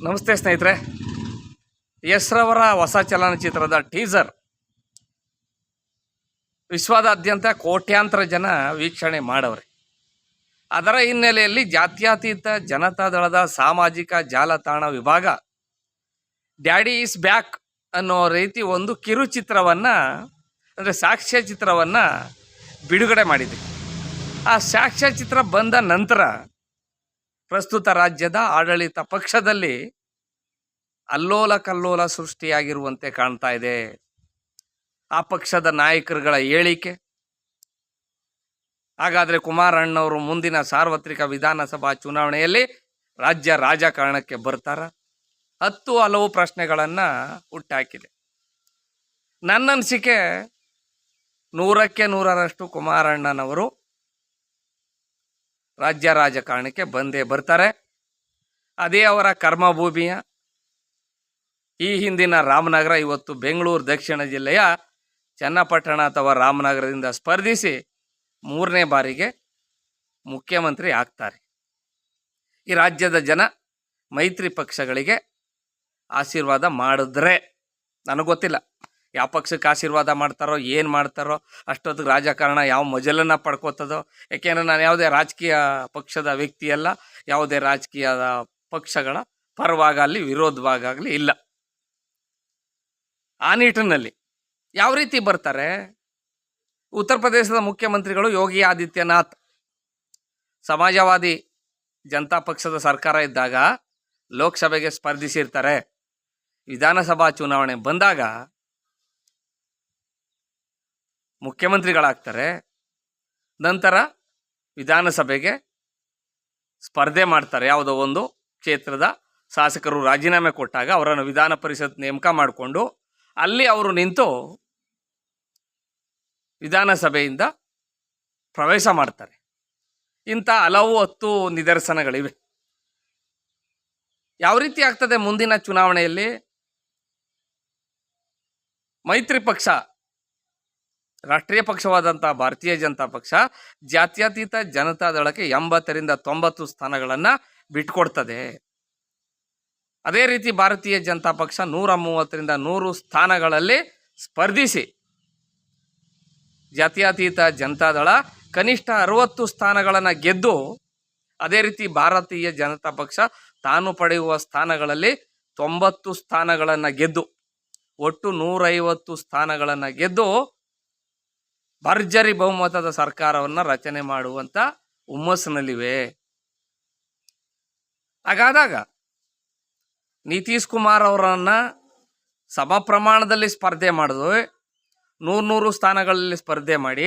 ನಮಸ್ತೆ ಸ್ನೇಹಿತರೆ. ಯಶ್ ರವರ ಹೊಸ ಚಲನಚಿತ್ರದ ಟೀಸರ್ ವಿಶ್ವದಾದ್ಯಂತ ಕೋಟ್ಯಾಂತರ ಜನ ವೀಕ್ಷಣೆ ಮಾಡವ್ರೆ. ಅದರ ಹಿನ್ನೆಲೆಯಲ್ಲಿ ಜಾತ್ಯತೀತ ಜನತಾದಳದ ಸಾಮಾಜಿಕ ಜಾಲತಾಣ ವಿಭಾಗ ಡ್ಯಾಡಿ ಈಸ್ ಬ್ಯಾಕ್ ಅನ್ನೋ ರೀತಿ ಒಂದು ಕಿರುಚಿತ್ರವನ್ನು ಅಂದರೆ ಸಾಕ್ಷ್ಯಚಿತ್ರವನ್ನು ಬಿಡುಗಡೆ ಮಾಡಿದೆ. ಆ ಸಾಕ್ಷ್ಯಚಿತ್ರ ಬಂದ ನಂತರ ಪ್ರಸ್ತುತ ರಾಜ್ಯದ ಆಡಳಿತ ಪಕ್ಷದಲ್ಲಿ ಅಲ್ಲೋಲ ಕಲ್ಲೋಲ ಸೃಷ್ಟಿಯಾಗಿರುವಂತೆ ಕಾಣ್ತಾ ಇದೆ. ಆ ಪಕ್ಷದ ನಾಯಕರುಗಳ ಹೇಳಿಕೆ, ಹಾಗಾದರೆ ಕುಮಾರಣ್ಣವರು ಮುಂದಿನ ಸಾರ್ವತ್ರಿಕ ವಿಧಾನಸಭಾ ಚುನಾವಣೆಯಲ್ಲಿ ರಾಜ್ಯ ರಾಜಕಾರಣಕ್ಕೆ ಬರ್ತಾರ? ಹಲವು ಪ್ರಶ್ನೆಗಳನ್ನು ಹುಟ್ಟಾಕಿದೆ. ನನ್ನ ಅನಿಸಿಕೆ 100ಕ್ಕೆ 100ರಷ್ಟು ಕುಮಾರಣ್ಣನವರು ರಾಜ್ಯ ರಾಜಕಾರಣಕ್ಕೆ ಬಂದೇ ಬರ್ತಾರೆ. ಅದೇ ಅವರ ಕರ್ಮಭೂಮಿಯ ಈ ಹಿಂದಿನ ರಾಮನಗರ, ಇವತ್ತು ಬೆಂಗಳೂರು ದಕ್ಷಿಣ ಜಿಲ್ಲೆಯ ಚನ್ನಪಟ್ಟಣ ಅಥವಾ ರಾಮನಗರದಿಂದ ಸ್ಪರ್ಧಿಸಿ 3ನೇ ಬಾರಿಗೆ ಮುಖ್ಯಮಂತ್ರಿ ಆಗ್ತಾರೆ. ಈ ರಾಜ್ಯದ ಜನ ಮೈತ್ರಿ ಪಕ್ಷಗಳಿಗೆ ಆಶೀರ್ವಾದ ಮಾಡಿದ್ರೆ, ನನಗೆ ಗೊತ್ತಿಲ್ಲ ಯಾವ ಪಕ್ಷಕ್ಕೆ ಆಶೀರ್ವಾದ ಮಾಡ್ತಾರೋ, ಏನು ಮಾಡ್ತಾರೋ, ಅಷ್ಟೊತ್ತಿಗೆ ರಾಜಕಾರಣ ಯಾವ ಮಜಲನ್ನು ಪಡ್ಕೋತದೋ. ಯಾಕೆಂದರೆ ನಾನು ಯಾವುದೇ ರಾಜಕೀಯ ಪಕ್ಷದ ವ್ಯಕ್ತಿಯಲ್ಲ, ಯಾವುದೇ ರಾಜಕೀಯ ಪಕ್ಷಗಳ ಪರವಾಗಲಿ ವಿರೋಧವಾಗಲಿ ಇಲ್ಲ. ಆ ನಿಟ್ಟಿನಲ್ಲಿ ಯಾವ ರೀತಿ ಬರ್ತಾರೆ? ಉತ್ತರ ಪ್ರದೇಶದ ಮುಖ್ಯಮಂತ್ರಿಗಳು ಯೋಗಿ ಆದಿತ್ಯನಾಥ್ ಸಮಾಜವಾದಿ ಜನತಾ ಪಕ್ಷದ ಸರ್ಕಾರ ಇದ್ದಾಗ ಲೋಕಸಭೆಗೆ ಸ್ಪರ್ಧಿಸಿರ್ತಾರೆ. ವಿಧಾನಸಭಾ ಚುನಾವಣೆ ಬಂದಾಗ ಮುಖ್ಯಮಂತ್ರಿಗಳಾಗ್ತಾರೆ. ನಂತರ ವಿಧಾನಸಭೆಗೆ ಸ್ಪರ್ಧೆ ಮಾಡ್ತಾರೆ. ಯಾವುದೋ ಒಂದು ಕ್ಷೇತ್ರದ ಶಾಸಕರು ರಾಜೀನಾಮೆ ಕೊಟ್ಟಾಗ ಅವರನ್ನು ವಿಧಾನ ಪರಿಷತ್ ನೇಮಕ ಮಾಡಿಕೊಂಡು ಅಲ್ಲಿ ಅವರು ನಿಂತು ವಿಧಾನಸಭೆಯಿಂದ ಪ್ರವೇಶ ಮಾಡ್ತಾರೆ. ಇಂಥ ಹತ್ತು ನಿದರ್ಶನಗಳಿವೆ. ಯಾವ ರೀತಿ ಆಗ್ತದೆ ಮುಂದಿನ ಚುನಾವಣೆಯಲ್ಲಿ? ಮೈತ್ರಿ ಪಕ್ಷ, ರಾಷ್ಟ್ರೀಯ ಪಕ್ಷವಾದಂಥ ಭಾರತೀಯ ಜನತಾ ಪಕ್ಷ ಜಾತ್ಯತೀತ ಜನತಾದಳಕ್ಕೆ 80ರಿಂದ 90 ಸ್ಥಾನಗಳನ್ನು ಬಿಟ್ಕೊಡ್ತದೆ. ಅದೇ ರೀತಿ ಭಾರತೀಯ ಜನತಾ ಪಕ್ಷ 130ರಿಂದ 100 ಸ್ಥಾನಗಳಲ್ಲಿ ಸ್ಪರ್ಧಿಸಿ ಜಾತ್ಯತೀತ ಜನತಾದಳ ಕನಿಷ್ಠ 60 ಸ್ಥಾನಗಳನ್ನು ಗೆದ್ದು, ಅದೇ ರೀತಿ ಭಾರತೀಯ ಜನತಾ ಪಕ್ಷ ತಾನು ಪಡೆಯುವ ಸ್ಥಾನಗಳಲ್ಲಿ 90 ಸ್ಥಾನಗಳನ್ನು ಗೆದ್ದು ಒಟ್ಟು 150 ಸ್ಥಾನಗಳನ್ನು ಗೆದ್ದು ಭರ್ಜರಿ ಬಹುಮತದ ಸರ್ಕಾರವನ್ನು ರಚನೆ ಮಾಡುವಂಥ ಹುಮ್ಮಸ್ಸಿನಲ್ಲಿವೆ. ಹಾಗಾದಾಗ ನಿತೀಶ್ ಕುಮಾರ್ ಅವರನ್ನು ಸಮ ಪ್ರಮಾಣದಲ್ಲಿ ಸ್ಪರ್ಧೆ ಮಾಡಿದ್ರು, 100 ಸ್ಥಾನಗಳಲ್ಲಿ ಸ್ಪರ್ಧೆ ಮಾಡಿ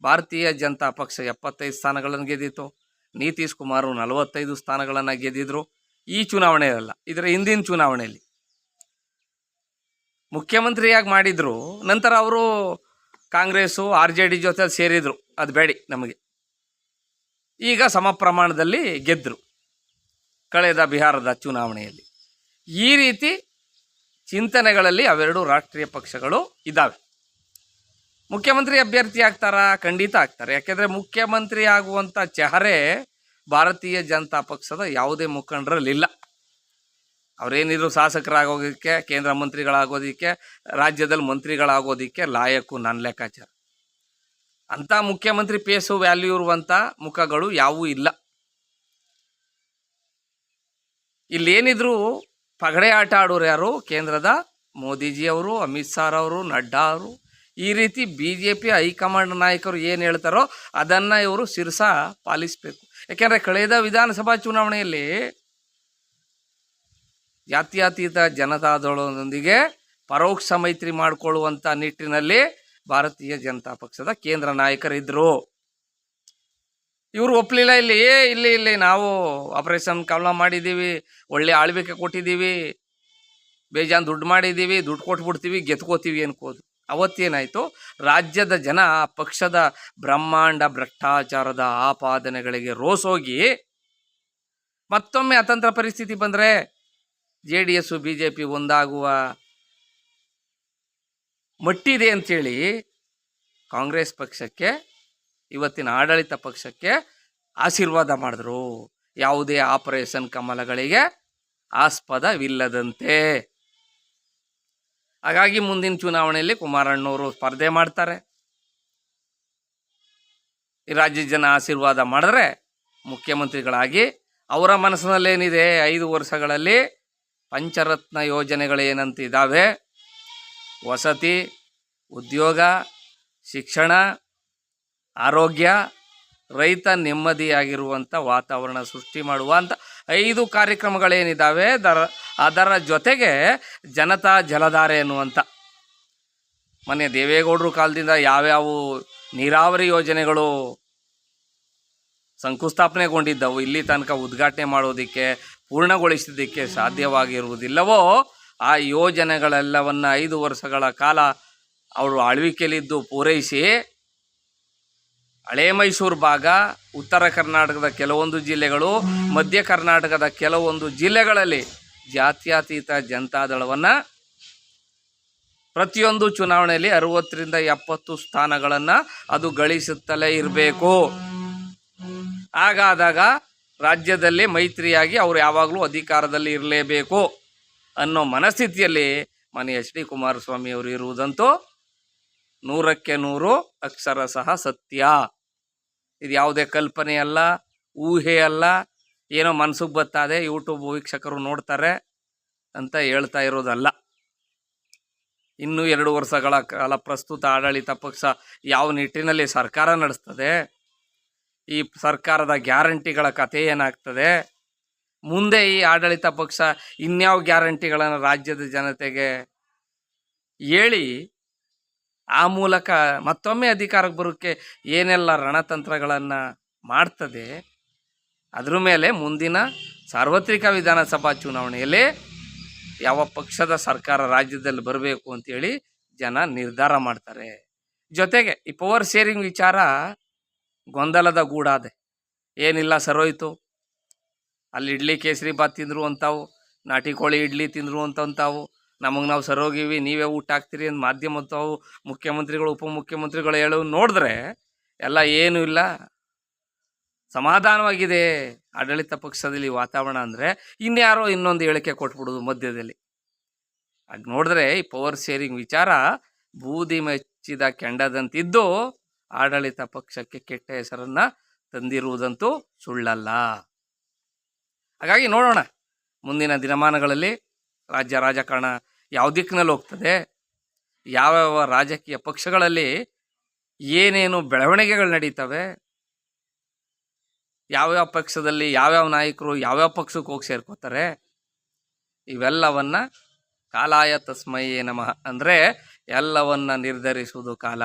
ಭಾರತೀಯ ಜನತಾ ಪಕ್ಷ 75 ಸ್ಥಾನಗಳನ್ನು ಗೆದ್ದಿತ್ತು. ನಿತೀಶ್ ಕುಮಾರ್ 45 ಸ್ಥಾನಗಳನ್ನು ಗೆದ್ದಿದ್ರು. ಈ ಚುನಾವಣೆಯಲ್ಲ, ಇದರ ಹಿಂದಿನ ಚುನಾವಣೆಯಲ್ಲಿ ಮುಖ್ಯಮಂತ್ರಿಯಾಗಿ ಮಾಡಿದ್ರು. ನಂತರ ಅವರು ಕಾಂಗ್ರೆಸ್ಸು RJD ಜೊತೆ ಸೇರಿದರು. ಅದು ಬೇಡಿ ನಮಗೆ. ಈಗ ಸಮ ಪ್ರಮಾಣದಲ್ಲಿ ಗೆದ್ದರು ಕಳೆದ ಬಿಹಾರದ ಚುನಾವಣೆಯಲ್ಲಿ. ಈ ರೀತಿ ಚಿಂತನೆಗಳಲ್ಲಿ ಅವೆರಡು ರಾಷ್ಟ್ರೀಯ ಪಕ್ಷಗಳು ಇದ್ದಾವೆ. ಮುಖ್ಯಮಂತ್ರಿ ಅಭ್ಯರ್ಥಿ ಆಗ್ತಾರಾ? ಖಂಡಿತ ಆಗ್ತಾರೆ. ಯಾಕೆಂದರೆ ಮುಖ್ಯಮಂತ್ರಿ ಆಗುವಂಥ ಚೆಹರೆ ಭಾರತೀಯ ಜನತಾ ಪಕ್ಷದ ಯಾವುದೇ ಮುಖಂಡರಲ್ಲಿಲ್ಲ. ಅವರೇನಿದ್ರು ಶಾಸಕರಾಗೋದಕ್ಕೆ, ಕೇಂದ್ರ ಮಂತ್ರಿಗಳಾಗೋದಕ್ಕೆ, ರಾಜ್ಯದಲ್ಲಿ ಮಂತ್ರಿಗಳಾಗೋದಕ್ಕೆ ಲಾಯಕ್ಕು ನನ್ನ ಲೆಕ್ಕಾಚಾರ. ಅಂಥ ಮುಖ್ಯಮಂತ್ರಿ ಪೇಸು ವ್ಯಾಲ್ಯೂ ಇರುವಂಥ ಮುಖಗಳು ಯಾವೂ ಇಲ್ಲ. ಇಲ್ಲೇನಿದ್ರು ಪಗಡೆ ಆಟ ಆಡೋರು ಯಾರು? ಕೇಂದ್ರದ ಮೋದಿಜಿಯವರು, ಅಮಿತ್ ಶಾ ಅವರು, ನಡ್ಡಾ ಅವರು. ಈ ರೀತಿ BJP ಹೈಕಮಾಂಡ್ ನಾಯಕರು ಏನು ಹೇಳ್ತಾರೋ ಅದನ್ನು ಇವರು ಶಿರಸ ಪಾಲಿಸಬೇಕು. ಯಾಕೆಂದರೆ ಕಳೆದ ವಿಧಾನಸಭಾ ಚುನಾವಣೆಯಲ್ಲಿ ಜಾತ್ಯತೀತ ಜನತಾದಳದೊಂದಿಗೆ ಪರೋಕ್ಷ ಮೈತ್ರಿ ಮಾಡಿಕೊಳ್ಳುವಂಥ ನಿಟ್ಟಿನಲ್ಲಿ ಭಾರತೀಯ ಜನತಾ ಪಕ್ಷದ ಕೇಂದ್ರ ನಾಯಕರಿದ್ದರು. ಇವರು ಒಪ್ಪಲಿಲ್ಲ. ಇಲ್ಲಿ ನಾವು ಆಪರೇಷನ್ ಕಮಲ ಮಾಡಿದ್ದೀವಿ, ಒಳ್ಳೆ ಆಳ್ವಿಕೆ ಕೊಟ್ಟಿದ್ದೀವಿ, ಬೇಜಾನ್ ದುಡ್ಡು ಮಾಡಿದ್ದೀವಿ, ದುಡ್ಡು ಕೊಟ್ಬಿಡ್ತೀವಿ, ಗೆದ್ಕೋತೀವಿ ಅನ್ಕೋದು. ಅವತ್ತೇನಾಯಿತು? ರಾಜ್ಯದ ಜನ ಪಕ್ಷದ ಬ್ರಹ್ಮಾಂಡ ಭ್ರಷ್ಟಾಚಾರದ ಆಪಾದನೆಗಳಿಗೆ ರೋಸೋಗಿ ಮತ್ತೊಮ್ಮೆ ಅತಂತ್ರ ಪರಿಸ್ಥಿತಿ ಬಂದರೆ JDS BJP ಒಂದಾಗುವ ಮಟ್ಟಿದೆ ಅಂಥೇಳಿ ಕಾಂಗ್ರೆಸ್ ಪಕ್ಷಕ್ಕೆ, ಇವತ್ತಿನ ಆಡಳಿತ ಪಕ್ಷಕ್ಕೆ ಆಶೀರ್ವಾದ ಮಾಡಿದ್ರು. ಯಾವುದೇ ಆಪರೇಷನ್ ಕಮಲಗಳಿಗೆ ಆಸ್ಪದವಿಲ್ಲದಂತೆ. ಹಾಗಾಗಿ ಮುಂದಿನ ಚುನಾವಣೆಯಲ್ಲಿ ಕುಮಾರಣ್ಣವರು ಸ್ಪರ್ಧೆ ಮಾಡ್ತಾರೆ. ಈ ರಾಜ್ಯದ ಜನ ಆಶೀರ್ವಾದ ಮಾಡಿದ್ರೆ ಮುಖ್ಯಮಂತ್ರಿಗಳಾಗಿ ಅವರ ಮನಸ್ಸಿನಲ್ಲೇನಿದೆ 5 ವರ್ಷಗಳಲ್ಲಿ ಪಂಚರತ್ನ ಯೋಜನೆಗಳೇನಂತಿದ್ದಾವೆ, ವಸತಿ, ಉದ್ಯೋಗ, ಶಿಕ್ಷಣ, ಆರೋಗ್ಯ, ರೈತ ನೆಮ್ಮದಿಯಾಗಿರುವಂಥ ವಾತಾವರಣ ಸೃಷ್ಟಿ ಮಾಡುವಂಥ 5 ಕಾರ್ಯಕ್ರಮಗಳೇನಿದ್ದಾವೆ, ಅದರ ಜೊತೆಗೆ ಜನತಾ ಜಲಧಾರೆ ಅನ್ನುವಂಥ ಮೊನ್ನೆ ದೇವೇಗೌಡರು ಕಾಲದಿಂದ ಯಾವ್ಯಾವ ನೀರಾವರಿ ಯೋಜನೆಗಳು ಶಂಕುಸ್ಥಾಪನೆಗೊಂಡಿದ್ದವು, ಇಲ್ಲಿ ತನಕ ಉದ್ಘಾಟನೆ ಮಾಡೋದಕ್ಕೆ ಪೂರ್ಣಗೊಳಿಸೋದಕ್ಕೆ ಸಾಧ್ಯವಾಗಿರುವುದಿಲ್ಲವೋ ಆ ಯೋಜನೆಗಳೆಲ್ಲವನ್ನು 5 ವರ್ಷಗಳ ಕಾಲ ಅವರು ಆಳ್ವಿಕೆಯಲ್ಲಿದ್ದು ಪೂರೈಸಿ ಹಳೇ ಮೈಸೂರು ಭಾಗ, ಉತ್ತರ ಕರ್ನಾಟಕದ ಕೆಲವೊಂದು ಜಿಲ್ಲೆಗಳು, ಮಧ್ಯ ಕರ್ನಾಟಕದ ಕೆಲವೊಂದು ಜಿಲ್ಲೆಗಳಲ್ಲಿ ಜಾತ್ಯತೀತ ಜನತಾದಳವನ್ನು ಪ್ರತಿಯೊಂದು ಚುನಾವಣೆಯಲ್ಲಿ 60ರಿಂದ 70 ಸ್ಥಾನಗಳನ್ನು ಅದು ಗಳಿಸುತ್ತಲೇ ಇರಬೇಕು. ಹಾಗಾದಾಗ ರಾಜ್ಯದಲ್ಲಿ ಮೈತ್ರಿಯಾಗಿ ಅವರು ಯಾವಾಗಲೂ ಅಧಿಕಾರದಲ್ಲಿ ಇರಲೇಬೇಕು ಅನ್ನೋ ಮನಸ್ಥಿತಿಯಲ್ಲಿ ಮಾನ್ಯ ಎಚ್ ಡಿ ಕುಮಾರಸ್ವಾಮಿ ಅವರು ಇರುವುದಂತೂ 100ಕ್ಕೆ 100 ಅಕ್ಷರ ಸಹ ಸತ್ಯ. ಇದು ಯಾವುದೇ ಕಲ್ಪನೆ ಅಲ್ಲ, ಊಹೆ ಅಲ್ಲ, ಏನೋ ಮನಸ್ಸಿಗೆ ಬರ್ತದೆ, ಯೂಟ್ಯೂಬ್ ವೀಕ್ಷಕರು ನೋಡ್ತಾರೆ ಅಂತ ಹೇಳ್ತಾ ಇರೋದಲ್ಲ. ಇನ್ನೂ 2 ವರ್ಷಗಳ ಕಾಲ ಪ್ರಸ್ತುತ ಆಡಳಿತ ಪಕ್ಷ ಯಾವ ನಿಟ್ಟಿನಲ್ಲಿ ಸರ್ಕಾರ ನಡೆಸ್ತದೆ, ಈ ಸರ್ಕಾರದ ಗ್ಯಾರಂಟಿಗಳ ಕಥೆ ಏನಾಗ್ತದೆ, ಮುಂದೆ ಈ ಆಡಳಿತ ಪಕ್ಷ ಇನ್ಯಾವ ಗ್ಯಾರಂಟಿಗಳನ್ನು ರಾಜ್ಯದ ಜನತೆಗೆ ಹೇಳಿ ಆ ಮೂಲಕ ಮತ್ತೊಮ್ಮೆ ಅಧಿಕಾರಕ್ಕೆ ಬರೋಕ್ಕೆ ಏನೆಲ್ಲ ರಣತಂತ್ರಗಳನ್ನು ಮಾಡ್ತದೆ, ಅದ್ರ ಮೇಲೆ ಮುಂದಿನ ಸಾರ್ವತ್ರಿಕ ವಿಧಾನಸಭಾ ಚುನಾವಣೆಯಲ್ಲಿ ಯಾವ ಪಕ್ಷದ ಸರ್ಕಾರ ರಾಜ್ಯದಲ್ಲಿ ಬರಬೇಕು ಅಂತೇಳಿ ಜನ ನಿರ್ಧಾರ ಮಾಡ್ತಾರೆ. ಜೊತೆಗೆ ಈ ಪವರ್ ಶೇರಿಂಗ್ ವಿಚಾರ ಗೊಂದಲದ ಗೂಡಾದೆ. ಏನಿಲ್ಲ ಸರೋಯ್ತು, ಅಲ್ಲಿ ಇಡ್ಲಿ ಕೇಸರಿ ಬಾತ್ ತಿಂದರು ಅಂತಾವು, ನಾಟಿ ಕೋಳಿ ಇಡ್ಲಿ ತಿಂದರು ಅಂತಂತಾವು, ನಮಗೆ ನಾವು ಸರೋಗಿವಿ, ನೀವೇ ಊಟ ಹಾಕ್ತೀರಿ ಅಂತ ಮಾಧ್ಯಮದವು ಮುಖ್ಯಮಂತ್ರಿಗಳು ಉಪಮುಖ್ಯಮಂತ್ರಿಗಳು ಹೇಳೋ ನೋಡಿದ್ರೆ ಎಲ್ಲ ಏನೂ ಇಲ್ಲ, ಸಮಾಧಾನವಾಗಿದೆ ಆಡಳಿತ ಪಕ್ಷದಲ್ಲಿ ವಾತಾವರಣ. ಅಂದರೆ ಇನ್ಯಾರೋ ಇನ್ನೊಂದು ಹೇಳಿಕೆ ಕೊಟ್ಬಿಡೋದು ಮಧ್ಯದಲ್ಲಿ. ಹಾಗೆ ನೋಡಿದ್ರೆ ಈ ಪವರ್ ಶೇರಿಂಗ್ ವಿಚಾರ ಬೂದಿ ಮೆಚ್ಚಿದ ಕೆಂಡದಂತಿದ್ದು ಆಡಳಿತ ಪಕ್ಷಕ್ಕೆ ಕೆಟ್ಟ ಹೆಸರನ್ನು ತಂದಿರುವುದಂತೂ ಸುಳ್ಳಲ್ಲ. ಹಾಗಾಗಿ ನೋಡೋಣ ಮುಂದಿನ ದಿನಮಾನಗಳಲ್ಲಿ ರಾಜ್ಯ ರಾಜಕಾರಣ ಯಾವ ದಿಕ್ಕಿನಲ್ಲಿ ಹೋಗ್ತದೆ, ಯಾವ್ಯಾವ ರಾಜಕೀಯ ಪಕ್ಷಗಳಲ್ಲಿ ಏನೇನು ಬೆಳವಣಿಗೆಗಳು ನಡೀತವೆ, ಯಾವ್ಯಾವ ಪಕ್ಷದಲ್ಲಿ ಯಾವ್ಯಾವ ನಾಯಕರು ಯಾವ್ಯಾವ ಪಕ್ಷಕ್ಕೆ ಹೋಗಿ ಸೇರ್ಕೋತಾರೆ, ಇವೆಲ್ಲವನ್ನು ಕಾಲಾಯ ತಸ್ಮೈ ನಮಃ ಅಂದರೆ ಎಲ್ಲವನ್ನು ನಿರ್ಧರಿಸುವುದು ಕಾಲ.